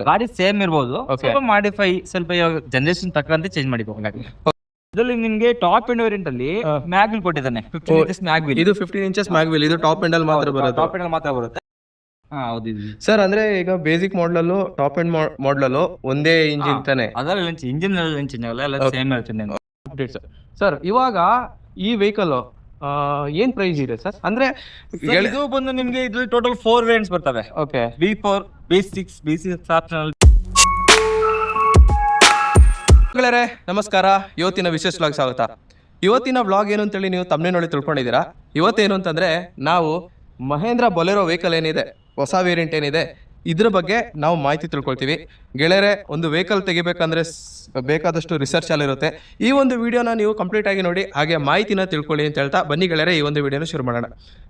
ಗಾಡಿ ಸೇಮ್ ಇರ್ಬೋದು, ಸ್ವಲ್ಪ ಮಾಡಿಫೈ, ಸ್ವಲ್ಪ ಇವಾಗ ಜನರೇಷನ್ ತಕ್ಕಂತೆ ಚೇಂಜ್ ಮಾಡಿಬೇಕು ಗಾಡಿ. ಇದರಲ್ಲಿ ನಿಮ್ಗೆ ಟಾಪ್ ಎಂಡ್ ವೇರಿಯಂಟ್ ಅಲ್ಲಿ ಮ್ಯಾಗ್ ವೀಲ್ ಕೊಟ್ಟಿದ್ದಾನೆ. 15 ಇಂಚಸ್ ಮ್ಯಾಗ್ ವೀಲ್. ಇದು 15 ಇಂಚಸ್ ಮ್ಯಾಗ್ ವೀಲ್. ಇದು ಟಾಪ್ ಎಂಡ್ ಅಲ್ಲಿ ಮಾತ್ರ ಬರುತ್ತೆ. ಟಾಪ್ ಎಂಡ್ ಮಾತ್ರ ಬರುತ್ತೆ. ಹೌದು ಸರ್. ಅಂದ್ರೆ ಈಗ basic model top end model ಒಂದೇ ಇಂಜಿನ್ ತಾನೆ? ಅದರಲ್ಲಿ ಇಂಜಿನ್ ಚೇಂಜ್ ಆಗಲ್ಲ, ಎಲ್ಲ ಸೇಮ್ ಅಪ್ಡೇಟ್ ಸರ್. ಇವಾಗ ಈ ವೆಹಿಕಲ್ ಏನ್ ಪ್ರೈಸ್ ಇದೆ ಸರ್? ಅಂದ್ರೆ ಇದು ಬಂದು ನಿಮ್ಗೆ ಇದು ಟೋಟಲ್ 4 ವೇರಿಯಂಟ್ಸ್ ಬರ್ತವೆ. Okay. V4, V6, V6 optional. ಗೆಳೆಯರೇ ನಮಸ್ಕಾರ. ಇವತ್ತಿನ ವಿಶೇಷ ವ್ಲಾಗ್ ಸ್ವಾಗತ. ಇವತ್ತಿನ ವ್ಲಾಗ್ ಏನು ಅಂತೇಳಿ ನೀವು ತಮ್ಮನೇ ನೋಡಿ ತಿಳ್ಕೊಂಡಿದ್ದೀರಾ. ಇವತ್ತೇನು ಅಂತಂದ್ರೆ ನಾವು ಮಹೇಂದ್ರ ಬೊಲೆರೋ ವೆಹಿಕಲ್ ಏನಿದೆ, ಹೊಸ ವೇರಿಯಂಟ್ ಏನಿದೆ, ಇದ್ರ ಬಗ್ಗೆ ನಾವು ಮಾಹಿತಿ ತಿಳ್ಕೊಳ್ತೀವಿ. ಗೆಳೆಯರೇ, ಒಂದು ವೆಹಿಕಲ್ ತೆಗಿಬೇಕಂದ್ರೆ ಬೇಕಾದಷ್ಟು ರಿಸರ್ಚ್ ಅಲ್ಲಿರುತ್ತೆ. ಈ ಒಂದು ವಿಡಿಯೋನ ನೀವು ಕಂಪ್ಲೀಟ್ ಆಗಿ ನೋಡಿ, ಹಾಗೆ ಮಾಹಿತಿನ ತಿಳ್ಕೊಳ್ಳಿ ಅಂತ ಹೇಳ್ತಾ ಬನ್ನಿ ಗೆಳೆಯರೇ ಈ ಒಂದು ವಿಡಿಯೋನ ಶುರು ಮಾಡೋಣ.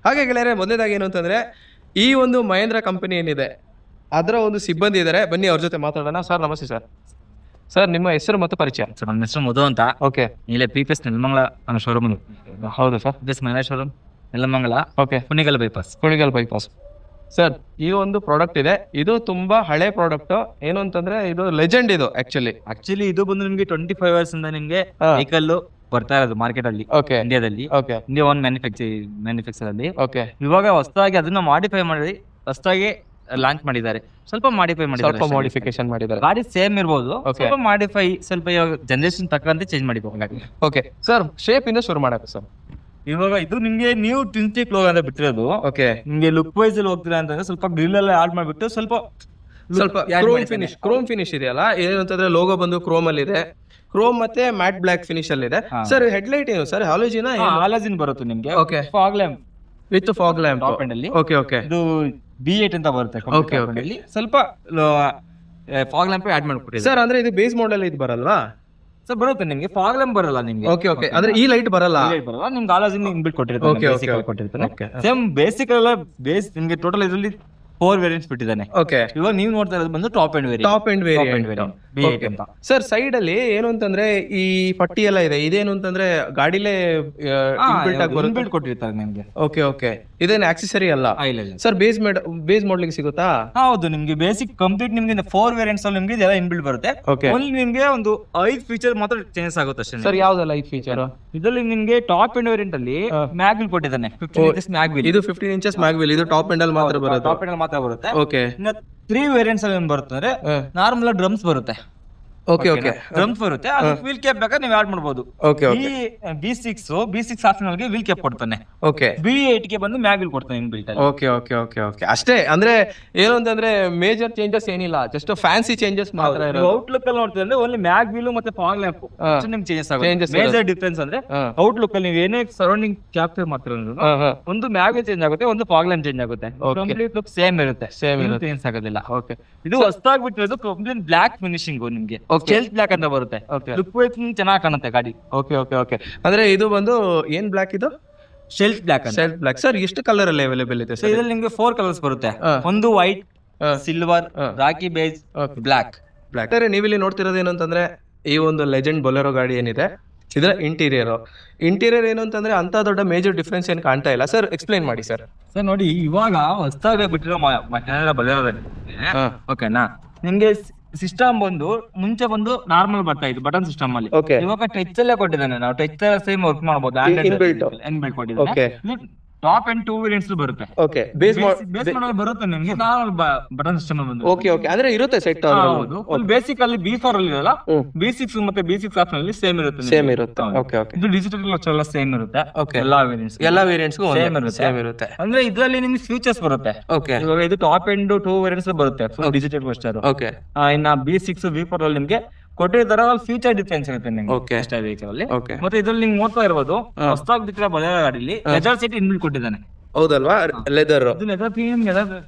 ಹಾಗೆ ಗೆಳೆಯರೇ, ಮೊದಲನೇದಾಗಿ ಏನು ಅಂತಂದ್ರೆ ಈ ಒಂದು ಮಹೇಂದ್ರ ಕಂಪನಿ ಏನಿದೆ ಅದರ ಒಂದು ಸಿಬ್ಬಂದಿ ಇದ್ದಾರೆ. ಬನ್ನಿ ಅವ್ರ ಜೊತೆ ಮಾತಾಡೋಣ. ಸರ್ ನಮಸ್ತೆ ಸರ್. ಸರ್ ನಿಮ್ಮ ಹೆಸರು ಮತ್ತು ಪರಿಚಯ? ಸರ್ ನನ್ನ ಹೆಸರು ಮಧು ಅಂತ. ಓಕೆ. ಇಲ್ಲೇ PPS ನೆಲಮಂಗಲ ಅನ್ನೋ ಶೋರೂಮ್. ಹೌದು ಸರ್. PPS ಮನೆ showroom Nelamangala. Okay. Kunigal bypass. Sir, ಈ ಒಂದು ಪ್ರಾಡಕ್ಟ್ ಇದೆ, ಇದು ತುಂಬಾ ಹಳೆ ಪ್ರಾಡಕ್ಟ್. ಏನು ಅಂತಂದ್ರೆ ಇದು ಲೆಜೆಂಡ್. ಇದು ಆಕ್ಚುಲಿ ಇದು ಬಂದು ನಿಮ್ಗೆ 25 ಇಯರ್ಸ್ ಇಂದ ನಿಮ್ಗೆ ವೆಹಿಕಲ್ ಬರ್ತಾ ಇರೋದು ಮಾರ್ಕೆಟ್ ಅಲ್ಲಿ, ಇಂಡಿಯಾದಲ್ಲಿ. ಇಂಡಿಯಾ ಒನ್ ಮ್ಯಾನುಫ್ಯಾಕ್ಚರ್ ಅಲ್ಲಿ. ಓಕೆ. ಇವಾಗ ಹೊಸದಾಗಿ ಅದನ್ನ ಮಾಡಿಫೈ ಮಾಡಿ ಹೊಸದಾಗಿ ಲಾಂಚ್ ಮಾಡಿದ್ದಾರೆ. ಸ್ವಲ್ಪ ಮಾಡಿಫಿಕೇಶನ್ ಮಾಡಿದ್ದಾರೆ. ಗಾಡಿ ಸೇಮ್ ಇರ್ಬೋದು, ಸ್ವಲ್ಪ ಮಾಡಿಫೈ, ಸ್ವಲ್ಪ ಇವಾಗ ಜನರೇಷನ್ ತಕ್ಕಂತೆ ಚೇಂಜ್ ಮಾಡಿಬೇಕು ಗಾಡಿ. ಓಕೆ ಸರ್, ಶೇಪ್ ಇಂದ ಶುರು ಮಾಡಬೇಕು ಸರ್. ಇವಾಗ ಇದು ನಿಮ್ಗೆ ನ್ಯೂ ಟ್ವಿನ್ಸ್ಟಿಕ್ ಲೋಗೋ ಅಂತ ಬಿಟ್ಟಿರೋದು. ಓಕೆ. ನಿಮ್ಗೆ ಲುಕ್ ವೈಸ್ ಅಲ್ಲಿ ಹೋಗ್ತೀರಾ ಅಂತಂದ್ರೆ ಸ್ವಲ್ಪ ಗ್ರಿಲ್ ಎಲ್ಲ ಆಡ್ ಮಾಡ್ಬಿಟ್ಟು ಸ್ವಲ್ಪ ಕ್ರೋಮ್ ಫಿನಿಶ್ ಇದೆಯಲ್ಲ, ಏನು ಅಂತಂದ್ರೆ ಲೋಗೋ ಬಂದು ಕ್ರೋಮ್ ಅಲ್ಲಿ ಇದೆ. ಕ್ರೋಮ್ ಮತ್ತೆ ಮ್ಯಾಟ್ ಬ್ಲಾಕ್ ಫಿನಿಶ್ ಅಲ್ಲಿ ಇದೆ. ಸರ್ ಹೆಡ್ಲೈಟ್ ಏನು ಸರ್? ಹಾಲೋಜಿನ್ ಬರುತ್ತೆ ನಿಮ್ಗೆ. Okay. Fog lamp with fog lamp top end ಅಲ್ಲಿ. ಓಕೆ. ಇದು V8 ಅಂತ ಬರುತ್ತೆ. ಓಕೆ. ಸ್ವಲ್ಪ ಫಾಗ್ ಲ್ಯಾಂಪ್ ಆಡ್ ಮಾಡ್ಕೊಟ್ಟಿದ್ದಾರೆ ಸರ್. ಅಂದ್ರೆ ಇದು ಬೇಸ್ ಮಾಡೆಲ್ ಇದು ಬರಲ್ವಾ ಸರ್? ಬರುತ್ತೆ ನಿಮ್ಗೆ ಫಾಗ್ ಲ್ಯಾಂಪ್ ಬರಲ್ಲ ನಿಮ್ಗೆ. ಓಕೆ. ಅಂದ್ರೆ ಈ ಲೈಟ್ ಬರಲ್ಲ ನಿಮ್ಗೆ ಹಾಲೋಜಿನ್ ಇನ್ಬಿಲ್ಟ್ ಕೊಟ್ಟಿರ್ತಾರೆ. ಸೇಮ್ ಬೇಸಿಕ್ ಎಲ್ಲ ನಿಮ್ಗೆ ಟೋಟಲ್ ಇದರಲ್ಲಿ 4 ವೇರಿಯಂಟ್ಸ್ ಬಿಟ್ಟಿದ್ದಾನೆ. ಓಕೆ. ಇವಾಗ ನೀವು ನೋಡ್ತಾ ಇರೋದು ಬಂದು ಟಾಪ್ ಎಂಡ್ ವೇರಿಯಂಟ್ V8 ಅಂತ. ಸರ್ ಸೈಡ್ ಅಲ್ಲಿ ಏನು ಅಂತಂದ್ರೆ ಈ ಪಟ್ಟಿ ಎಲ್ಲ ಇದೆ, ಇದೇನು ಅಂತಂದ್ರೆ ಗಾಡಿಲೇ ಇನ್ಬಿಲ್ಟ್ ಕೊಟ್ಟಿರ್ತಾರೆ ನಿಮ್ಗೆ. ಓಕೆ. ಇದೇನು ಆಕ್ಸೆಸರಿ ಅಲ್ಲ ಸರ್? ಬೇಸ್ ಮಾಡ್ಲಿಕ್ಕೆ ಸಿಗುತ್ತಾ? ಹೌದು. ನಿಮ್ಗೆ ಬೇಸಿಕ್ ಕಂಪ್ಲೀಟ್ ನಿಮ್ಗೆ 4 ವೇರಿಯಂಟ್ಸ್ ಅಲ್ಲಿ ನಿಮ್ಗೆ ಇದೆಲ್ಲ ಇನ್ಬಿಲ್ಟ್ ಬರುತ್ತೆ. ಓನ್ಲಿ ನಿಮ್ಗೆ ಒಂದು 5 ಫೀಚರ್ ಮಾತ್ರ ಚೇಂಜಸ್ ಆಗುತ್ತೆ ಅಷ್ಟೇ. ಸರ್ ಯಾವ್ದಲ್ಲ 5 ಫೀಚರ್? ಇದರಲ್ಲಿ ನಿಮ್ಗೆ ಟಾಪ್ ಎಂಡ್ ವೇರಿಯಂಟ್ ಅಲ್ಲಿ ಮ್ಯಾಗ್ ವೀಲ್ ಕೊಟ್ಟಿದ್ದಾನೆ. 15 ಇಂಚಸ್ ಮ್ಯಾಗ್ ವೀಲ್. ಇದು 15 ಇಂಚಸ್ ಮ್ಯಾಗ್ ವೀಲ್. ಇದು ಟಾಪ್ ಎಂಡ್ ಅಲ್ಲಿ ಮಾತ್ರ ಬರುತ್ತೆ. ಟಾಪ್ ಎಂಡ್ ಮಾತ್ರ ಬರುತ್ತೆ. ಓಕೆ. 3 ವೇರಿಯಂಟ್ಸ್ ಅಲ್ಲಿ ಬರುತ್ತೆ ಅಂದ್ರೆ ನಾರ್ಮಲ್ ಡ್ರಮ್ಸ್ ಬರುತ್ತೆ. ಓಕೆ. ಡ್ರಮ್ಸ್ ಬರುತ್ತೆ. ವೀಲ್ ಕ್ಯಾಪ್ ಬೇಕಾದ್ರೆ ನೀವು ಆಡ್ ಮಾಡಬಹುದು. B6 ಆಪ್ಷನಲ್ ಗೆ ವೀಲ್ ಕ್ಯಾಪ್ ಕೊಡ್ತಾನೆ. ಓಕೆ. V8 ಗೆ ಬಂದು ಮ್ಯಾಗ್ ವೀಲ್ ಕೊಡ್ತಾನೆ ಇನ್ಬಿಲ್ಟ್ ಅಲ್ಲಿ. ಓಕೆ. ಅಷ್ಟೇ. ಅಂದ್ರೆ ಏನು ಅಂತಂದ್ರೆ ಮೇಜರ್ ಚೇಂಜಸ್ ಏನಿಲ್ಲ, ಜಸ್ಟ್ ಫ್ಯಾನ್ಸಿ ಚೇಂಜಸ್ ಮಾತ್ರ ಇರೋದು. ಔಟ್ಲುಕ್ ಅಲ್ಲಿ ನೋಡ್ತೀವಿ ಅಂದ್ರೆ ಓನ್ಲಿ ಮ್ಯಾಗ್ ವೀಲ್ ಮತ್ತೆ ಫಾಗ್ ಲ್ಯಾಂಪ್ ನಿಮ್ಗೆ ಚೇಂಜಸ್ ಆಗುತ್ತೆ. ಮೇಜರ್ ಡಿಫರೆನ್ಸ್ ಅಂದ್ರೆ ಔಟ್ಲುಕ್ ಅಲ್ಲಿ ನೀವು ಏನೇ ಸರೌಂಡಿಂಗ್ ಕ್ಯಾಪ್ಚರ್ ಮಾಡ್ತೀರಾ, ಒಂದು ಮ್ಯಾಗ್ ವೀಲ್ ಚೇಂಜ್ ಆಗುತ್ತೆ, ಒಂದು ಫಾಗ್ ಲ್ಯಾಂಪ್ ಚೇಂಜ್ ಆಗುತ್ತೆ. ಕಂಪ್ಲೀಟ್ ಲುಕ್ ಸೇಮ್ ಇರುತ್ತೆ, ಚೇಂಜ್ ಆಗೋದಿಲ್ಲ. ಓಕೆ. ಇದು ಹೊಸದಾಗಿ ಬಿಟ್ಟಿರೋದು ಕಂಪ್ಲೀಟ್ ಬ್ಲಾಕ್ ಫಿನಿಶಿಂಗ್ ನಿಮ್ಗೆ. ಸ್ಟೆಲ್ತ್ ಬ್ಲಾಕ್ ಅಂತ ಬರುತ್ತೆ. ಲುಕ್ ವೈಸ್ ಚೆನ್ನಾಗಿ ಕಾಣುತ್ತೆ ಗಾಡಿ. ಓಕೆ. ಅಂದ್ರೆ ಇದು ಬಂದು ಏನ್ ಬ್ಲಾಕ್? ಇದು ಸ್ಟೆಲ್ತ್ ಬ್ಲಾಕ್. ಸರ್ ಎಷ್ಟು ಕಲರ್ ಅಲ್ಲಿ ಅವೈಲೇಬಲ್ ಇದೆ ಸರ್? ಇದರಲ್ಲಿ ನಿಮ್ಗೆ 4 ಕಲರ್ಸ್ ಬರುತ್ತೆ. ಒಂದು white, silver, rocky beige, black. ನೀವಿಲ್ಲಿ ನೋಡ್ತಿರೋದು ಏನು ಅಂತಂದ್ರೆ ಈ ಒಂದು ಲೆಜೆಂಡ್ ಬೊಲೆರೋ ಗಾಡಿ ಏನಿದೆ ಇದರ ಇಂಟೀರಿಯರ್ ಏನು ಅಂತಂದ್ರೆ ಅಂತ ದೊಡ್ಡ ಮೇಜರ್ ಡಿಫ್ರೆನ್ಸ್ ಏನು ಕಾಣ್ತಾ ಇಲ್ಲ. ಸರ್ ಎಕ್ಸ್ಪ್ಲೈನ್ ಮಾಡಿ ಸರ್. ಸರ್ ನೋಡಿ, ಇವಾಗ ಹೊಸದಾಗಿ ಬಿಟ್ಟಿರೋ ಬೊಲೆರೋ ಓಕೆನಾ, ನಿಮ್ಗೆ ಸಿಸ್ಟಮ್ ಬಂದು ಮುಂಚೆ ಬಂದು ನಾರ್ಮಲ್ ಬರ್ತಾ ಇತ್ತು ಬಟನ್ ಸಿಸ್ಟಮ್ ಅಲ್ಲಿ. ಇವಾಗ ಟಚ್ ಅಲ್ಲೇ ಕೊಟ್ಟಿದ್ದಾನೆ. ನಾವು ಟಚ್ ಸೇಮ್ ವರ್ಕ್ ಮಾಡಬಹುದು. ಇನ್ಬಿಲ್ಟ್ ಕೊಟ್ಟಿದ್ದಾನೆ. ಟಾಪ್ ಎಂಡ್ 2 ವೇರಿಯಂಟ್ಸ್ ಬರುತ್ತೆ. ಓಕೆ. ಬೇಸ್ ಮಾಡಲ್ ಬರುತ್ತೆ ನಿಮ್ಗೆ. ನಾರ್ಮಲ್ ಬಟನ್ ಸಿಸ್ಟಮ್ ಬಂದು ಓಕೆ. ಅಂದ್ರೆ ಇರುತ್ತೆ ಸೆಟ್. ಹೌದು. ಬೇಸಿಕ್ ಅಲ್ಲಿ B4 ಅಲ್ಲಿ ಇರಲ್ಲ, B6 ಮತ್ತೆ B6 ಆಪ್ಷನ್ ಅಲ್ಲಿ ಸೇಮ್ ಇರುತ್ತೆ. ಓಕೆ. ಇದು ಡಿಜಿಟಲ್ ಕ್ಲಚ್ ಎಲ್ಲ ಸೇಮ್ ಇರುತ್ತೆ. ಎಲ್ಲಾ ವೇರಿಯಂಟ್ಸ್ ಸೇಮ್ ಇರುತ್ತೆ. ಅಂದ್ರೆ ಇದರಲ್ಲಿ ನಿಮ್ಗೆ ಫೀಚರ್ಸ್ ಬರುತ್ತೆ. ಇವಾಗ ಇದು ಟಾಪ್ ಎಂಡ್ 2 ವೇರಿಯಂಟ್ಸ್ ಬರುತ್ತೆ, ಡಿಜಿಟಲ್ ಕ್ಲಚರ್. ಓಕೆ. ಇನ್ನ B6 B4 ಅಲ್ಲಿ ನಿಮ್ಗೆ ಕೊಟ್ಟಿದ್ದಾರೆ ಫೀಚರ್ ಡಿಫರೆನ್ಸ್ ಇರುತ್ತೆ ನಿಮ್ಗೆ ವೆಹಿಕಲ್ ಅಲ್ಲಿ. ಮತ್ತೆ ಇದ್ರಲ್ಲಿ ನಿಮ್ಗೆ ನೋಡ್ತಾ ಇರಬಹುದು ಹೊಸದಾಗಿ ಬಿಟ್ಟಿರೋ ಬೊಲೆರೋ ಗಾಡಿಲಿ ಲೆದರ್ ಸೀಟ್ ಇನ್ಬಿಲ್ಟ್ ಕೊಟ್ಟಿದ್ದಾನೆ. ಹೌದಲ್ವಾ? ಲೆದರ್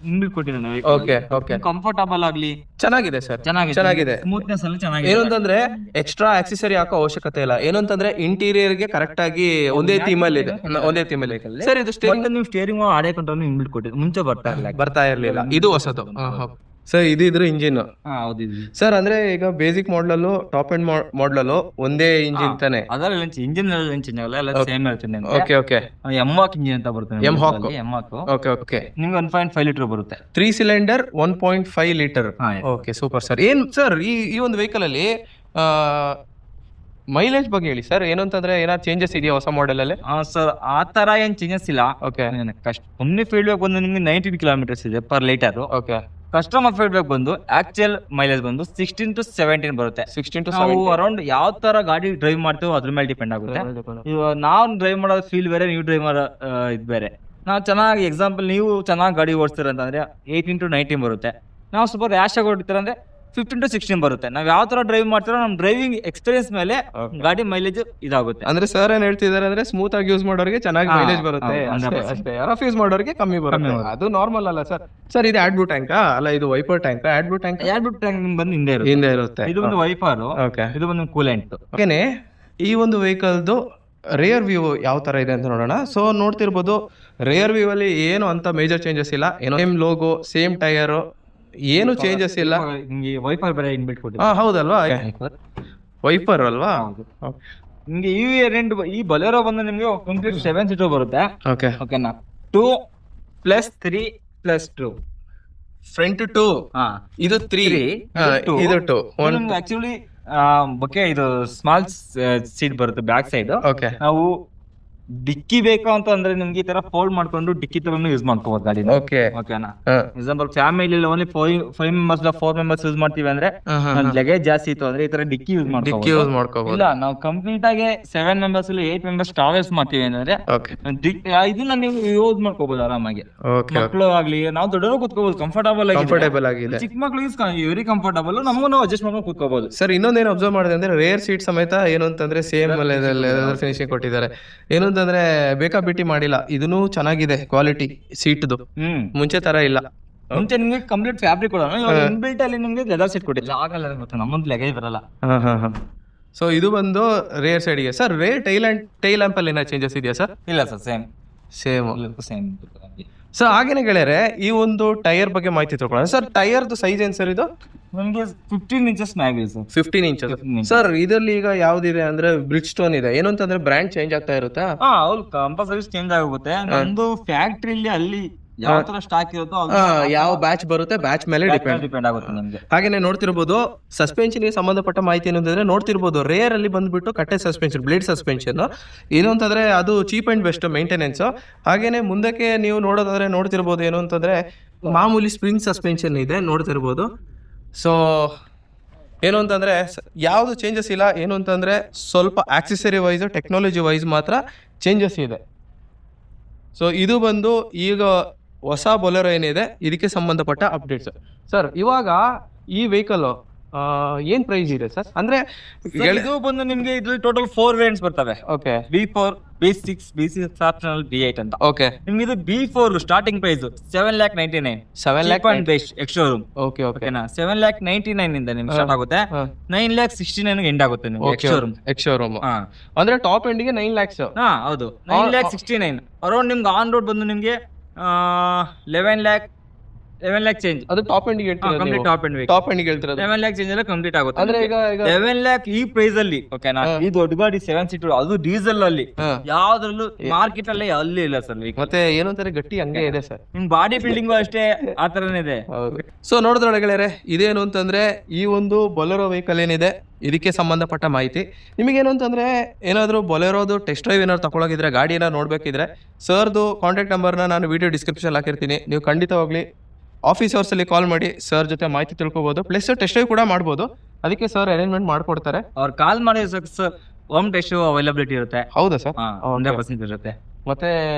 ಇನ್ಬಿಲ್ಟ್ ಕೊಟ್ಟಿದ್ದಾನೆ. ಓಕೆ. ಕಂಫರ್ಟಬಲ್ ಆಗ್ಲಿ ಚೆನ್ನಾಗಿದೆ ಸರ್. ಚೆನ್ನಾಗಿದೆ. ಸ್ಮೂತ್ನೆಸ್ ಅಲ್ಲಿ ಚೆನ್ನಾಗಿದೆ. ಏನು ಅಂತಂದ್ರೆ ಎಕ್ಸ್ಟ್ರಾ ಆಕ್ಸೆಸರಿ ಹಾಕೋ ಅವಶ್ಯಕತೆ ಇಲ್ಲ. ಏನು ಅಂತಂದ್ರೆ ಇಂಟೀರಿಯರ್ ಗೆ ಕರೆಕ್ಟ್ ಆಗಿ ಒಂದೇ ಥೀಮ್ ಅಲ್ಲಿ ಇದೆ. ಸರ್ ಇದು ನೀವು ಸ್ಟೇರಿಂಗ್ ಆಡಿಯೋ ಕಂಟ್ರೋಲ್ ಇನ್ಬಿಲ್ಟ್ ಕೊಟ್ಟಿದ್ದು ಮುಂಚೆ ಬರ್ತಾ ಇರಲಿಲ್ಲ. ಇದು ಹೊಸದು. ಸರ್ ಇದು ಇದ್ರ ಇಂಜಿನ್. ಹೌದು. ಸರ್ ಅಂದ್ರೆ ಈಗ ಬೇಸಿಕ್ ಮಾಡಲಲ್ಲೂ ಟಾಪ್ ಎಂಡ್ ಮಾಡಲಲ್ಲೂ ಒಂದೇ ಇಂಜಿನ್ ತಾನೆ? ಅದರಲ್ಲಿ ಇಂಜಿನ್ ಚೇಂಜ್ ಆಗಲ್ಲ, ಎಲ್ಲ ಸೇಮ್ ಹೇಳ್ತೀನಿ. Okay okay. ಎಮ್ಹಾಕ್ ಇಂಜಿನ್ ಅಂತ ಬರುತ್ತೆ. ಎಮ್ಹಾಕ್. Okay okay. ನಿಮ್ಗೆ 1.5 ಲೀಟರ್ ಬರುತ್ತೆ. 3 cylinder 1.5 litre. Okay super sir. ಏನ್ ಸರ್ ಈ ಒಂದು ವೆಹಿಕಲ್ ಅಲ್ಲಿ ಮೈಲೇಜ್ ಬಗ್ಗೆ ಹೇಳಿ ಸರ್. ಏನು ಅಂತಂದ್ರೆ ಏನಾದ್ರು ಚೇಂಜಸ್ ಇದೆಯಾ ಹೊಸ ಮಾಡೆಲ್ ಅಲ್ಲಿ? ಸರ್ ಆ ತರ ಏನ್ ಚೇಂಜಸ್ ಇಲ್ಲ. ಓಕೆ. ಒಮ್ಮೆ ಫೀಡ್ಬ್ಯಾಕ್ ಬಂದು ನಿಮ್ಗೆ 19 ಕಿಲೋಮೀಟರ್ಸ್ ಇದೆ per litre. Okay. Customer feedback ಬಂದು ಆಕ್ಚುಯಲ್ ಮೈಲೇಜ್ ಬಂದು 16 to 17 ಬರುತ್ತೆ. 16 to 17. ನಾವು ಅರೌಂಡ್ ಯಾವ ತರ ಗಾಡಿ ಡ್ರೈವ್ ಮಾಡ್ತೀವೋ ಅದ್ರ ಮೇಲೆ ಡಿಪೆಂಡ್ ಆಗುತ್ತೆ. ಇವಾಗ ನಾವು ಡ್ರೈವ್ ಮಾಡೋ ಫೀಲ್ ಬೇರೆ, ನೀವು ಡ್ರೈವ್ ಮಾಡೋ ಇದು ಬೇರೆ. ನಾವು ಚೆನ್ನಾಗಿ ಎಕ್ಸಾಂಪಲ್ ನೀವು ಚೆನ್ನಾಗಿ ಗಾಡಿ ಓಡಿಸ್ತೀರ ಅಂತಂದ್ರೆ 18 to 19 ಬರುತ್ತೆ. ನಾವು ಸ್ವಲ್ಪ ರ್ಯಾಶ್ ಆಗಿ ಹೊಡಿತೀರ ಅಂದ್ರೆ 15 to 16 ಬರುತ್ತೆ. ನಾವ್ ಯಾವ ತರ ಡ್ರೈವ್ ಮಾಡ್ತೀರೋ ನಮ್ ಡ್ರೈವಿಂಗ್ ಎಕ್ಸ್ಪೀರಿಯನ್ಸ್ ಮೇಲೆ ಗಾಡಿ ಮೈಲೇಜ್ ಇದಾಗುತ್ತೆ. ಅಂದ್ರೆ ಸರ್ ಏನ್ ಹೇಳ್ತಿದಾರೆ ಅಂದ್ರೆ ಸ್ಮೂತ್ ಆಗಿ ಯೂಸ್ ಮಾಡೋರಿಗೆ ಚೆನ್ನಾಗಿ ಮೈಲೇಜ್ ಬರುತ್ತೆ ಅಷ್ಟೇ. ರಫ್ ಯೂಸ್ ಮಾಡೋರಿಗೆ ಕಮ್ಮಿ ಬರುತ್ತೆ. ಅದು ನಾರ್ಮಲ್ ಅಲ್ಲ ಸರ್. ಸರ್ ಇದು ಆಡ್ ಬ್ಲೂ ಟ್ಯಾಂಕ್ ಅಲ್ಲ, ಇದು wiper tank? AdBlue tank ಬಂದು ಹಿಂದೆ ಇರುತ್ತೆ. ಇದು ಒಂದು ವೈಪರ್, ಇದು ಒಂದು ಕೂಲೆಂಟ್. ಓಕೆನೆ. ಈ ಒಂದು ವೆಹಿಕಲ್ದು ರೇರ್ ವ್ಯೂ ಯಾವ ತರ ಇದೆ ಅಂತ ನೋಡೋಣ. ಸೊ ನೋಡ್ತಿರ್ಬೋದು ರೇರ್ ವ್ಯೂ ಅಲ್ಲಿ ಏನು ಅಂತ ಮೇಜರ್ ಚೇಂಜಸ್ ಇಲ್ಲ. ಏನೋ ಸೇಮ್ ಲೋಗೋ, ಸೇಮ್ ಟೈರ್, ಏನು ಚೇಂಜಸ್ ಇಲ್ಲ. ವೈಪರ್ ಬೇರೆ ಇನ್ಬಿಲ್ಟ್ ಕೊಟ್ಟಿದ್ದಾರೆ. ಹೌದಲ್ವಾ? ವೈಪರ್ ಅಲ್ವಾ? ನಿಮ್ಗೆ ಈ ಬೊಲೆರೋ ಬಂದು ನಿಮ್ಗೆ ಕಂಪ್ಲೀಟ್ 7 ಸೀಟರ್ ಬರುತ್ತೆ. ಓಕೆ ಓಕೆನಾ? 2 + 3 + 2. ಫ್ರಂಟ್ 2, ಇದು 3, ಇದು 2. ಆಕ್ಚುಲಿ ಓಕೆ, ಇದು ಸ್ಮಾಲ್ ಸೀಟ್ ಬರುತ್ತೆ ಬ್ಯಾಕ್ ಸೈಡ್. ಓಕೆ. ನಾವು ಡಿಕ್ಕಿ ಬೇಕು ಅಂತ ಅಂದ್ರೆ ನಿಮ್ಗೆ ಈ ತರ ಫೋಲ್ಡ್ ಮಾಡ್ಕೊಂಡು ಡಿಕ್ಕಿ ತರನು ಯೂಸ್ ಮಾಡ್ಕೋಬಹುದು ಗಾಡಿ. ಓಕೆ ಓಕೆನಾ? Example family only 5 members 4 members use ಮಾಡ್ತೀವಿ ಅಂದ್ರೆ, ಲಗೇಜ್ ಜಾಸ್ತಿ ಇತ್ತು ಅಂದ್ರೆ ಈ ತರ ಡಿಕ್ಕಿ ಯೂಸ್ ಮಾಡ್ಕೋಬಹುದು. ಇಲ್ಲ ನಾವು ಕಂಪ್ಲೀಟ್ ಆಗಿ 7 ಮೆಂಬರ್ಸ್ 8 ಮೆಂಬರ್ಸ್ ಟ್ರಾವೆಲ್ಸ್ ಮಾಡ್ತೀವಿ ಅಂದ್ರೆ ಇದನ್ನ ನೀವು ಯೂಸ್ ಮಾಡ್ಕೋಬಹುದು ಆರಾಮಾಗಿ. ಮಕ್ಕಳು ಆಗ್ಲಿ, ನಾವು ದೊಡ್ಡವರು ಕೂತ್ಕೋಬಹುದು ಕಂಫರ್ಟಬಲ್ ಆಗಿದೆ. ಚಿಕ್ಕ ಮಕ್ಕಳು ವೆರಿ ಕಂಫರ್ಟಬಲ್, ನಮಗೂ ನಾವು ಅಡ್ಜಸ್ಟ್ ಮಾಡ್ಕೊಂಡು ಕೂತ್ಕೋಬಹುದು. ಸರ್ ಇನ್ನೊಂದೇನು ಅಬ್ಸರ್ವ್ ಮಾಡಿದೆ ಅಂದ್ರೆ ರೇರ್ ಸೀಟ್ ಸಮೇತ ಏನು ಅಂತಂದ್ರೆ ಸೇಮ್ ಫಿನಿಶಿಂಗ್ ಕೊಟ್ಟಿದ್ದಾರೆ. ಏನು ಅಂತಂದ್ರೆ ಬೇಕಾಬಿಟ್ಟಿ ಮಾಡಿಲ್ಲ. ಇದನ್ನು ಚೆನ್ನಾಗಿದೆ ಕ್ವಾಲಿಟಿ ಸೀಟ್ದು, ಮುಂಚೆ ತರ ಇಲ್ಲ. ಮುಂಚೆ ನಿಮ್ಗೆ ಕಂಪ್ಲೀಟ್ ಫ್ಯಾಬ್ರಿಕ್ ಕೊಡೋಣ, ಇನ್ಬಿಲ್ಟ್ ಅಲ್ಲಿ ನಿಮ್ಗೆ ಲೆದರ್ ಸೀಟ್ ಕೊಟ್ಟಿಲ್ಲ. ಆಗಲ್ಲ ಮತ್ತೆ ನಮ್ಮೊಂದು ಲಗೇಜ್ ಬರಲ್ಲ. ಸೊ ಇದು ಬಂದು ರೇರ್ ಸೈಡ್ಗೆ. ಸರ್ ರೇರ್ ಟೈಲ್ ಲ್ಯಾಂಪ್ ಅಲ್ಲಿ ಏನೋ ಚೇಂಜಸ್ ಇದೆಯಾ ಸರ್? ಇಲ್ಲ ಸರ್, ಸೇಮ್. ಸೊ ಹಾಗೇನೆ ಗೆಳೆಯರೆ, ಈ ಒಂದು ಟೈರ್ ಬಗ್ಗೆ ಮಾಹಿತಿ ತಿಳ್ಕೊಳ್ಳೋಣ. ಸರ್ ಟೈರ್ದು ಸೈಜ್ ಏನ್ ಸರ್ ಇದು? ನಮಗೆ 15 ಇಂಚಸ್ ಮ್ಯಾಗ್ ಸರ್. 15 ಇಂಚಸ್. ಸರ್ ಇದರಲ್ಲಿ ಈಗ ಯಾವ್ದಿದೆ ಅಂದ್ರೆ ಬ್ರಿಡ್ಜ್ ಸ್ಟೋನ್ ಇದೆ. ಏನು ಅಂತಂದ್ರೆ ಬ್ರ್ಯಾಂಡ್ ಚೇಂಜ್ ಆಗ್ತಾ ಇರುತ್ತಾ? ಹೌದು, ಕಂಪಲ್ಸರಿ ಚೇಂಜ್ ಆಗುತ್ತೆ. ನಮ್ದು ಫ್ಯಾಕ್ಟ್ರಿಲಿ ಅಲ್ಲಿ ಯಾವ ತರ ಸ್ಟಾಕ್ ಇರುತ್ತೋ ಯಾವ ಬ್ಯಾಚ್ ಬರುತ್ತೆ, ಬ್ಯಾಚ್ ಮೇಲೆ ಡಿಪೆಂಡ್ ಆಗುತ್ತೆ ನಮ್ಗೆ. ಹಾಗೇನೆ ನೋಡ್ತಿರ್ಬೋದು ಸಸ್ಪೆನ್ಷನ್ ಗೆ ಸಂಬಂಧಪಟ್ಟ ಮಾಹಿತಿ ಏನಂತಂದ್ರೆ ನೋಡ್ತಿರ್ಬೋದು ರೇರ್ ಅಲ್ಲಿ ಬಂದ್ಬಿಟ್ಟು ಕಟ್ಟೆ ಸಸ್ಪೆನ್ಷನ್, ಬ್ಲೇಡ್ ಸಸ್ಪೆನ್ಷನ್. ಏನು ಅಂತಂದ್ರೆ ಅದು ಚೀಪ್ ಅಂಡ್ ಬೆಸ್ಟ್ ಮೇಂಟೆನೆನ್ಸ್. ಹಾಗೇನೆ ಮುಂದಕ್ಕೆ ನೀವು ನೋಡೋದಾದ್ರೆ ನೋಡ್ತಿರ್ಬೋದು ಏನು ಅಂತಂದ್ರೆ ಮಾಮೂಲಿ ಸ್ಪ್ರಿಂಗ್ ಸಸ್ಪೆನ್ಷನ್ ಇದೆ ನೋಡ್ತಿರ್ಬೋದು. ಸೊ ಏನು ಅಂತಂದ್ರೆ ಯಾವುದು ಚೇಂಜಸ್ ಇಲ್ಲ. ಏನು ಅಂತಂದ್ರೆ ಸ್ವಲ್ಪ ಆಕ್ಸೆಸರಿ ವೈಸ್, ಟೆಕ್ನಾಲಜಿ ವೈಸ್ ಮಾತ್ರ ಚೇಂಜಸ್ ಇದೆ. ಸೊ ಇದು ಬಂದು ಈಗ ಹೊಸ ಬೊಲೆರೋ ಏನಿದೆ ಇದಕ್ಕೆ ಸಂಬಂಧಪಟ್ಟ ಅಪ್ಡೇಟ್ಸ್. ಸರ್ ಇವಾಗ ಈ ವೆಹಿಕಲ್ ಏನ್ ಪ್ರೈಸ್ ಇದೆ ಸರ್? ಅಂದ್ರೆ ಇದು ಬಂದು ನಿಮ್ಗೆ ಇದು ಟೋಟಲ್ 4 ವೇರಿಯಂಟ್ಸ್ ಬರ್ತವೆ. Okay. B4, B6, B6 optional, B8 ಅಂತ. ಓಕೆ. ನಿಮ್ಗೆ ಇದು B4 starting price 7,99,000. 7,00,000 best ex showroom. Okay ಓಕೆನಾ? 7,99,000 ಇಂದ ನಿಮ್ಗೆ ಸ್ಟಾರ್ಟ್ ಆಗುತ್ತೆ. 9,69,000 ಎಂಡ್ ಆಗುತ್ತೆ ನಿಮ್ಗೆ ಎಕ್ಸ್ ಶೋರೂಮ್. ಅಂದ್ರೆ ಟಾಪ್ ಎಂಡ್ ಗೆ 9 lakhs. ಹೌದು, 9,69,000 ಅರೌಂಡ್ ನಿಮ್ಗೆ ಆನ್ ರೋಡ್ ಬಂದು ನಿಮ್ಗೆ 11 lakh ಚೇಂಜ್. ಅದು ಟಾಪ್ ಎಂಡ್ ಗೆ ಕಂಪ್ಲೀಟ್ ಟಾಪ್ ಎಂಡ್ ಗೆ ಹೇಳ್ತಿರೋದು 11 lakh ಚೇಂಜ್ ಎಲ್ಲ ಕಂಪ್ಲೀಟ್ ಆಗುತ್ತೆ. ಅಂದ್ರೆ ಈಗ 11 lakh ಈ ಪ್ರೈಸ್ ಅಲ್ಲಿ ಓಕೆನಾ? ಈ ದೊಡ್ಡ ಗಾಡಿ 7 ಸೀಟರ್, ಅದು ಡೀಸೆಲ್ ಅಲ್ಲಿ ಯಾವ್ದ್ರಲ್ಲೂ ಮಾರ್ಕೆಟ್ ಅಲ್ಲಿ ಅಲ್ಲಿ ಇಲ್ಲ ಸರ್. ಮತ್ತೆ ಏನು ಅಂತಾರೆ ಗಟ್ಟಿ ಹಂಗೆ ಇದೆ ಸರ್. ನಿಮ್ ಬಾಡಿ ಬಿಲ್ಡಿಂಗ್ ಅಷ್ಟೇ ಆ ತರನೇ ಇದೆ. ಸೊ ನೋಡಿದ್ರೊಳಗಡೆ ಇದೇನು ಅಂತಂದ್ರೆ ಈ ಒಂದು ಬೊಲೆರೋ ವೆಹಿಕಲ್ ಏನಿದೆ ಇದಕ್ಕೆ ಸಂಬಂಧಪಟ್ಟ ಮಾಹಿತಿ. ನಿಮಗೇನು ಅಂತಂದ್ರೆ ಏನಾದ್ರು ಬೊಲೆರೋದು ಟೆಸ್ಟ್ ಡ್ರೈವ್ ಏನಾದ್ರು ತಗೊಳಗಿದ್ರೆ, ಗಾಡಿ ಏನಾದ್ರು ನೋಡ್ಬೇಕಿದ್ರೆ ಸರ್ದು ಕಾಂಟ್ಯಾಕ್ಟ್ ನಂಬರ್ನ ನಾನು ವಿಡಿಯೋ ಡಿಸ್ಕ್ರಿಪ್ಷನ್ ಹಾಕಿರ್ತೀನಿ. ನೀವು ಖಂಡಿತವಾಗ್ಲಿ ಆಫೀಸ್ ಅವರ್ಸಲ್ಲಿ ಕಾಲ್ ಮಾಡಿ ಸರ್ ಜೊತೆ ಮಾಹಿತಿ ತಿಳ್ಕೊಬೋದು. ಪ್ಲಸ್ ಟೆಸ್ಟ್ ಡ್ರೈವ್ ಕೂಡ ಮಾಡ್ಬೋದು. ಅದಕ್ಕೆ ಸರ್ ಅರೇಂಜ್ಮೆಂಟ್ ಮಾಡ್ಕೊಡ್ತಾರೆ. ಅವ್ರು ಕಾಲ್ ಮಾಡಿ ಸರ್ ಹೋಮ್ ಟೆಸ್ಟ್ ಅವೈಲಬಿಲಿಟಿ ಇರುತ್ತೆ. ಹೌದಾ ಸರ್? 100% ಇರುತ್ತೆ. ಮತ್ತೆ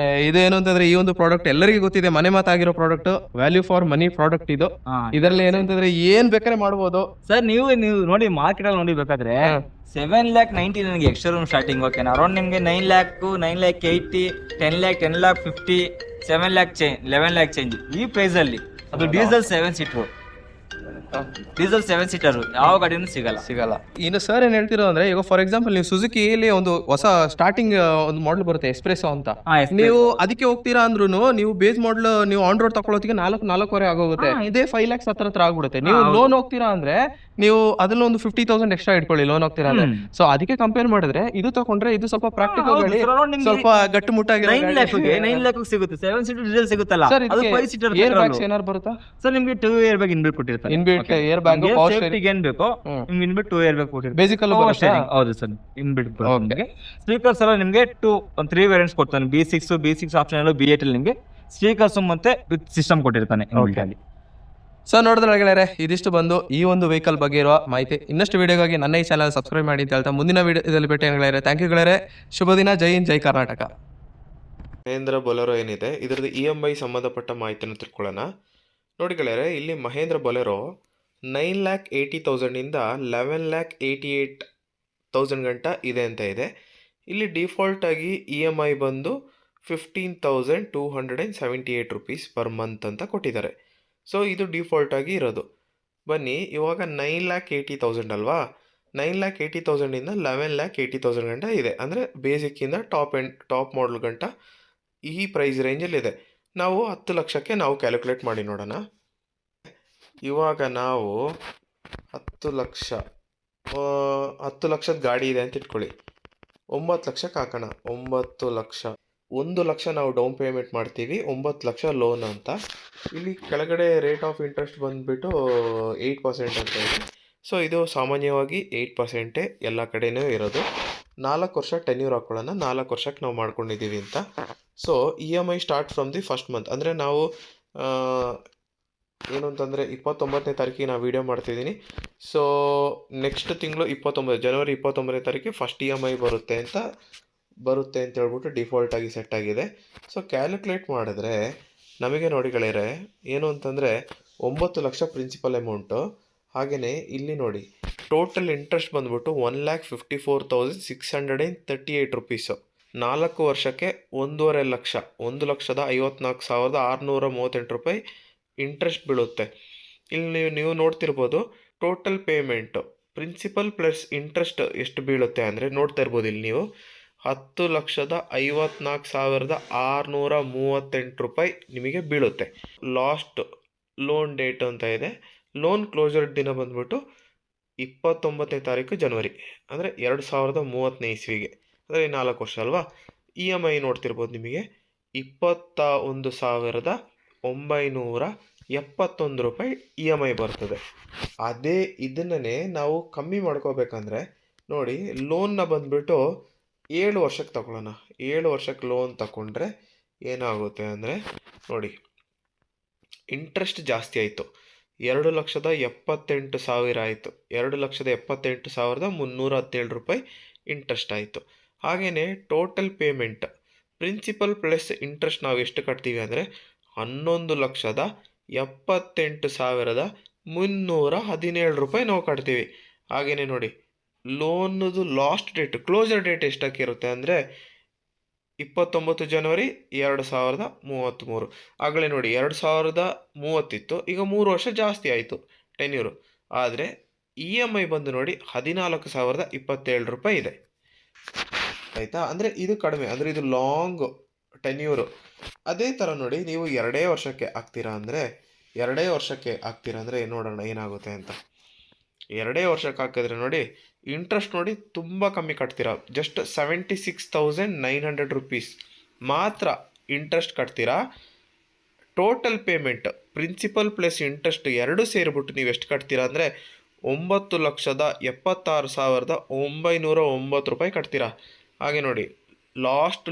ಇದೇನು ಅಂತಂದ್ರೆ ಈ ಒಂದು ಪ್ರಾಡಕ್ಟ್ ಎಲ್ಲರಿಗೂ ಗೊತ್ತಿದೆ, ಮನೆ ಮಾತಾಗಿರೋ product, value for money product ಇದು. ಇದರಲ್ಲಿ ಏನು ಅಂತಂದ್ರೆ ಏನ್ ಬೇಕಾದ್ರೆ ಮಾಡ್ಬೋದು ಸರ್. ನೀವು ನೋಡಿ ಮಾರ್ಕೆಟ್ ಅಲ್ಲಿ ನೋಡಿ ಬೇಕಾದ್ರೆ 7,90,000 ಎಕ್ಸ್ಟ್ರಾ ರೂಮ್ ಸ್ಟಾರ್ಟಿಂಗ್. ಓಕೆನಾ? ಅರೌಂಡ್ ನಿಮ್ಗೆ 9 lakh, 9,80,000, 10 lakh, 10,50,000, 7 lakh change, 11 lakh change ಈ ಪ್ರೈಸ್ ಅಲ್ಲಿ. ಅದು ಡೀಸೆಲ್ 7 ಸೀಟರ್. ಡೀಸೆಲ್ 7 ಸೀಟರ್ ಯಾವ ಗಾಡಿನೂ ಸಿಗಲ್ಲ. ಇನ್ನು ಸರ್ ಏನ್ ಹೇಳ್ತಿರೋ ಅಂದ್ರೆ ಈಗ ಫಾರ್ ಎಕ್ಸಾಂಪಲ್ ನೀವು ಸುಜುಕಿಯಲ್ಲಿ ಒಂದು ಹೊಸ ಸ್ಟಾರ್ಟಿಂಗ್ ಒಂದು ಮಾಡೆಲ್ ಬರುತ್ತೆ ಎಕ್ಸ್ಪ್ರೆಸೋ ಅಂತ, ನೀವು ಅದಕ್ಕೆ ಹೋಗ್ತೀರಾ ಅಂದ್ರೂ ನೀವು ಬೇಸ್ ಮಾಡೆಲ್ ನೀವು ಆನ್ ರೋಡ್ ತಗೊಳ್ಳೋತಿಗೆ 4.5 ಆಗೋಗುತ್ತೆ. ಇದೇ 5 lakhs ಹತ್ರ ಆಗ್ಬಿಡುತ್ತೆ. ನೀವು ಲೋನ್ ಹೋಗ್ತೀರಾ ಅಂದ್ರೆ ನೀವು ಅದ್ರಲ್ಲಿ ಒಂದು 50,000 ಎಕ್ಸ್ಟ್ರಾ ಇಟ್ಕೊಳ್ಳಿ ಲೋನ್ ಹೋಗ್ತೀರಾ ಅಂದ್ರೆ. ಸೊ ಅದಕ್ಕೆ ಕಂಪೇರ್ ಮಾಡಿದ್ರೆ ಇದು ತಗೊಂಡ್ರೆ ಇದು ಸ್ವಲ್ಪ ಪ್ರಾಕ್ಟಿಕಲ್ ಗಾಡಿ, ಸ್ವಲ್ಪ ಗಟ್ಟುಮುಟ್ಟಾಗಿ 9 lakh ಸಿಗುತ್ತೆ. 7 ಸೀಟರ್ ಡೀಸೆಲ್ ಸಿಗುತ್ತಲ್ಲ, ಅದು 5 ಸೀಟರ್. ಏರ್ ಬ್ಯಾಗ್ಸ್ ಏನಾರು ಬರುತ್ತಾ ಸರ್? ನಿಮಗೆ 2 ಏರ್ ಬ್ಯಾಗ್ ಇನ್ಬಿಲ್ಟ್ ಕೊಟ್ಟಿರ್ತಾರೆ. ಇನ್ಬಿಲ್ಟ್ ಏರ್ ಬ್ಯಾಗ್ ಸೇಫ್ಟಿಗೆ ಏನ್ ಬೇಕೋ ನಿಮ್ಗೆ ಇನ್ಬಿಲ್ಟ್ 2 ಏರ್ ಬ್ಯಾಗ್ ಕೊಟ್ಟಿರ್ತಾರೆ. ಬೇಸಿಕಲ್ ಹೌದು ಸರ್, ಇನ್ಬಿಲ್ಟ್. ಸ್ಪೀಕರ್ಸ್ ಎಲ್ಲ ನಿಮಗೆ 3 ವೇರಿಯಂಟ್ಸ್ ಕೊಡ್ತಾನೆ. B6 ಆಪ್ಷನ್ B8 ಅಲ್ಲಿ ನಿಮಗೆ ಸ್ಪೀಕರ್ಸ್ ಮತ್ತೆ ವಿತ್ ಸಿಸ್ಟಮ್ ಕೊಟ್ಟಿರ್ತಾನೆ. ಸೊ ನೋಡಿದ್ರೆ ಗೆಳೆಯರೆ, ಇದಿಷ್ಟು ಬಂದು ಈ ಒಂದು ವೆಹಿಕಲ್ ಬಗ್ಗೆ ಇರುವ ಮಾಹಿತಿ. ಇನ್ನಷ್ಟು ವಿಡಿಯೋಗಾಗಿ ನನ್ನ ಈ ಚಾನಲ್ ಸಬ್ಸ್ಕ್ರೈಬ್ ಮಾಡಿ ಅಂತ ಹೇಳ್ತಾ ಮುಂದಿನ ವಿಡಿಯೋದಲ್ಲಿ ಭೇಟಿ ಗೆಳೆಯರೆ. ಥ್ಯಾಂಕ್ ಯು ಗೆಳೆಯರೆ. ಶುಭ ದಿನ. ಜೈ ಹಿಂದ್, ಜೈ ಕರ್ನಾಟಕ. ಮಹೇಂದ್ರ ಬೊಲೆರೋ ಏನಿದೆ ಇದರದ್ದು EMI ಸಂಬಂಧಪಟ್ಟ ಮಾಹಿತಿಯನ್ನು ತಿಳ್ಕೊಳ್ಳೋಣ. ನೋಡಿ ಗೆಳೆಯರೆ, ಇಲ್ಲಿ ಮಹೇಂದ್ರ ಬೊಲೆರೋ 9,80,000 ಇಂದ 11,88,000 ಗಂಟ ಇದೆ ಅಂತ ಇದೆ. ಇಲ್ಲಿ ಡಿಫಾಲ್ಟ್ ಆಗಿ EMI ಬಂದು 15,278 rupees ಪರ್ ಮಂತ್ ಅಂತ ಕೊಟ್ಟಿದ್ದಾರೆ. ಸೊ ಇದು ಡಿಫಾಲ್ಟ್ ಆಗಿ ಇರೋದು. ಬನ್ನಿ ಇವಾಗ 9,80,000 ಅಲ್ವಾ, 9,80,000 ಇಂದ 11,80,000 ಗಂಟ ಇದೆ. ಅಂದರೆ ಬೇಸಿಕ್ಕಿಂದ ಟಾಪ್ ಮಾಡಲ್ ಗಂಟ ಈ ಪ್ರೈಸ್ ರೇಂಜಲ್ಲಿದೆ. ನಾವು 10 ಲಕ್ಷಕ್ಕೆ ನಾವು ಕ್ಯಾಲ್ಕುಲೇಟ್ ಮಾಡಿ ನೋಡೋಣ. ಇವಾಗ ನಾವು 10 ಲಕ್ಷದ ಗಾಡಿ ಇದೆ ಅಂತ ಇಟ್ಕೊಳ್ಳಿ. 9 ಲಕ್ಷಕ್ಕೆ ಹಾಕೋಣ. 9 ಲಕ್ಷ, 1 ಲಕ್ಷ ನಾವು ಡೌನ್ ಪೇಮೆಂಟ್ ಮಾಡ್ತೀವಿ, 9 ಲಕ್ಷ ಲೋನ್ ಅಂತ. ಇಲ್ಲಿ ಕೆಳಗಡೆ ರೇಟ್ ಆಫ್ ಇಂಟ್ರೆಸ್ಟ್ ಬಂದುಬಿಟ್ಟು 8% ಅಂತ ಇದೆ. ಸೊ ಇದು ಸಾಮಾನ್ಯವಾಗಿ 8% ಎಲ್ಲ ಕಡೆಯೂ ಇರೋದು. 4 ವರ್ಷ ಟೆನ್ಯೂರ್ ಹಾಕ್ಕೊಳ್ಳೋಣ. 4 ವರ್ಷಕ್ಕೆ ನಾವು ಮಾಡ್ಕೊಂಡಿದ್ದೀವಿ ಅಂತ. So EMI start from the first month. ಅಂದರೆ ನಾವು ಏನು ಅಂತಂದರೆ 29ನೇ ತಾರೀಕಿಗೆ ನಾನು ವೀಡಿಯೋ ಮಾಡ್ತಿದ್ದೀನಿ. ಸೊ ನೆಕ್ಸ್ಟ್ ತಿಂಗಳು ಜನವರಿ 29ನೇ ತಾರೀಕಿಗೆ ಫಸ್ಟ್ EMI ಬರುತ್ತೆ ಅಂತ ಹೇಳ್ಬಿಟ್ಟು ಡಿಫಾಲ್ಟ್ ಆಗಿ ಸೆಟ್ ಆಗಿದೆ. ಸೊ ಕ್ಯಾಲ್ಕುಲೇಟ್ ಮಾಡಿದ್ರೆ ನಮಗೆ ನೋಡಿ ಗೆಳೆಯರೆ ಏನು ಅಂತಂದರೆ 9 ಲಕ್ಷ ಪ್ರಿನ್ಸಿಪಲ್ ಅಮೌಂಟು. ಹಾಗೆಯೇ ಇಲ್ಲಿ ನೋಡಿ ಟೋಟಲ್ ಇಂಟ್ರೆಸ್ಟ್ ಬಂದ್ಬಿಟ್ಟು 1,54,638 rupees. 4 ವರ್ಷಕ್ಕೆ 1.5 ಲಕ್ಷ, 1,54,638 ರೂಪಾಯಿ ಇಂಟ್ರೆಸ್ಟ್ ಬೀಳುತ್ತೆ. ಇಲ್ಲಿ ನೀವು ನೋಡ್ತಿರ್ಬೋದು total payment principal plus interest ಎಷ್ಟು ಬೀಳುತ್ತೆ ಅಂದರೆ ನೋಡ್ತಾ ಇರ್ಬೋದು ಇಲ್ಲಿ ನೀವು 10,54,638 ರೂಪಾಯಿ ನಿಮಗೆ ಬೀಳುತ್ತೆ. ಲಾಸ್ಟ್ ಲೋನ್ ಡೇಟ್ ಅಂತ ಇದೆ. ಲೋನ್ ಕ್ಲೋಸರ್ ದಿನ ಬಂದ್ಬಿಟ್ಟು 29ನೇ ತಾರೀಕು ಜನವರಿ, ಅಂದರೆ 2030ನೇ ಇಸ್ವಿಗೆ, ಅಂದರೆ 4 ವರ್ಷ ಅಲ್ವಾ. EMI ನೋಡ್ತಿರ್ಬೋದು ನಿಮಗೆ 21,971 ರೂಪಾಯಿ EMI ಬರ್ತದೆ. ಅದೇ ಇದನ್ನೇ ನಾವು ಕಮ್ಮಿ ಮಾಡ್ಕೋಬೇಕಂದ್ರೆ ನೋಡಿ ಲೋನ್ನ ಬಂದ್ಬಿಟ್ಟು 7 ವರ್ಷಕ್ಕೆ ತಗೊಳ್ಳೋಣ. 7 ವರ್ಷಕ್ಕೆ ಲೋನ್ ತಗೊಂಡ್ರೆ ಏನಾಗುತ್ತೆ ಅಂದರೆ ನೋಡಿ ಇಂಟ್ರೆಸ್ಟ್ ಜಾಸ್ತಿ ಆಯಿತು. 2,78,000 ಆಯಿತು. 2,78,317 ರೂಪಾಯಿ ಇಂಟ್ರೆಸ್ಟ್ ಆಯಿತು. ಹಾಗೆಯೇ total payment principal plus interest ನಾವು ಎಷ್ಟು ಕಟ್ತೀವಿ ಅಂದರೆ 11,78,317 ರೂಪಾಯಿ ನಾವು ಕಟ್ತೀವಿ. ಹಾಗೆಯೇ ನೋಡಿ ಲೋನದು ಲಾಸ್ಟ್ ಡೇಟ್ ಕ್ಲೋಸರ್ ಡೇಟ್ ಎಷ್ಟಕ್ಕಿರುತ್ತೆ ಅಂದರೆ 29 ಜನವರಿ 2033. ಆಗಲೇ ನೋಡಿ 2030 ಇತ್ತು, ಈಗ 3 ವರ್ಷ ಜಾಸ್ತಿ ಆಯಿತು ಟೆನ್ಯೂರು. ಆದರೆ EMI ಬಂದು ನೋಡಿ 14,027 ರೂಪಾಯಿ ಇದೆ. ಆಯಿತಾ? ಅಂದರೆ ಇದು ಕಡಿಮೆ, ಅಂದರೆ ಇದು ಲಾಂಗ್ ಟೆನ್ಯೂರು. ಅದೇ ಥರ ನೋಡಿ ನೀವು 2 ವರ್ಷಕ್ಕೆ ಹಾಕ್ತೀರಾ ಅಂದರೆ ನೋಡೋಣ ಏನಾಗುತ್ತೆ ಅಂತ. 2 ವರ್ಷಕ್ಕೆ ಹಾಕಿದ್ರೆ ನೋಡಿ ಇಂಟ್ರೆಸ್ಟ್ ನೋಡಿ ತುಂಬ ಕಮ್ಮಿ ಕಟ್ತೀರಾ. ಜಸ್ಟ್ 76,900 ರೂಪೀಸ್ ಮಾತ್ರ ಇಂಟ್ರೆಸ್ಟ್ ಕಟ್ತೀರಾ. Total payment principal plus interest ಎರಡೂ ಸೇರಿಬಿಟ್ಟು ನೀವು ಎಷ್ಟು ಕಟ್ತೀರಾ ಅಂದರೆ 9,76,909 ರೂಪಾಯಿ ಕಟ್ತೀರಾ. ಹಾಗೆ ನೋಡಿ last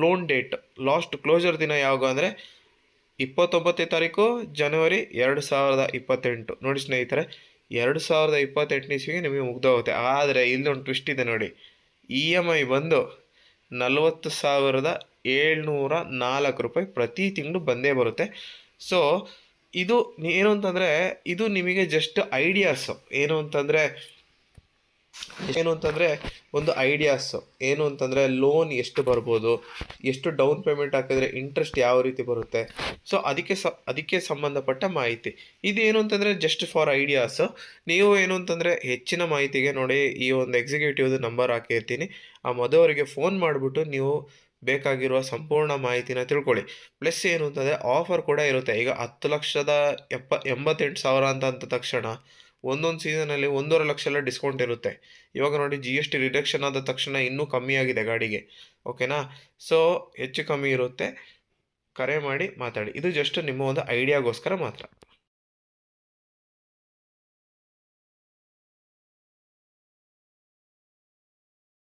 loan date, last closure ದಿನ ಯಾವಾಗ ಅಂದರೆ 29ನೇ ತಾರೀಕು ಜನವರಿ 2028. ನೋಡಿ ಸ್ನೇಹಿತರೆ 2028 ಇಸ್ವಿಗೆ ನಿಮಗೆ ಮುಗ್ದೋಗುತ್ತೆ. ಆದರೆ ಇಲ್ಲೊಂದು ಟ್ವಿಸ್ಟ್ ಇದೆ ನೋಡಿ, EMI ಬಂದು 40,704 ರೂಪಾಯಿ ಪ್ರತಿ ತಿಂಗಳು ಬಂದೇ ಬರುತ್ತೆ. ಸೊ ಇದು ಏನು ಅಂತಂದರೆ ಇದು ನಿಮಗೆ ಜಸ್ಟ್ ಐಡಿಯಾಸು. ಏನು ಅಂತಂದರೆ ಏನು ಅಂತಂದರೆ ಒಂದು ಐಡಿಯಾಸ್ ಏನು ಅಂತಂದರೆ ಲೋನ್ ಎಷ್ಟು ಬರ್ಬೋದು, ಎಷ್ಟು ಡೌನ್ ಪೇಮೆಂಟ್ ಹಾಕಿದ್ರೆ ಇಂಟ್ರೆಸ್ಟ್ ಯಾವ ರೀತಿ ಬರುತ್ತೆ, ಸೊ ಅದಕ್ಕೆ ಸಂಬಂಧಪಟ್ಟ ಮಾಹಿತಿ. ಇದೇನು ಅಂತಂದರೆ ಜಸ್ಟ್ ಫಾರ್ ಐಡಿಯಾಸ್. ನೀವು ಏನು ಅಂತಂದರೆ ಹೆಚ್ಚಿನ ಮಾಹಿತಿಗೆ ನೋಡಿ ಈ ಒಂದು ಎಕ್ಸಿಕ್ಯೂಟಿವ್ದು ನಂಬರ್ ಹಾಕಿರ್ತೀನಿ, ಆ ಅವರಿಗೆ ಫೋನ್ ಮಾಡಿಬಿಟ್ಟು ನೀವು ಬೇಕಾಗಿರುವ ಸಂಪೂರ್ಣ ಮಾಹಿತಿನ ತಿಳ್ಕೊಳ್ಳಿ. ಪ್ಲಸ್ ಏನು ಅಂತಂದರೆ ಆಫರ್ ಕೂಡ ಇರುತ್ತೆ. ಈಗ 10,88,000 ಅಂದ ತಕ್ಷಣ ಒಂದೊಂದು ಸೀಸನಲ್ಲಿ 1.5 ಲಕ್ಷ ಎಲ್ಲ ಡಿಸ್ಕೌಂಟ್ ಇರುತ್ತೆ. ಇವಾಗ ನೋಡಿ GST ರಿಡಕ್ಷನ್ ಆದ ತಕ್ಷಣ ಇನ್ನೂ ಕಮ್ಮಿ ಆಗಿದೆ ಗಾಡಿಗೆ. ಓಕೆನಾ? ಸೊ ಹೆಚ್ಚು ಕಮ್ಮಿ ಇರುತ್ತೆ. ಕರೆ ಮಾಡಿ ಮಾತಾಡಿ. ಇದು ಜಸ್ಟ್ ನಿಮ್ಮ ಒಂದು ಐಡಿಯಾಗೋಸ್ಕರ ಮಾತ್ರ.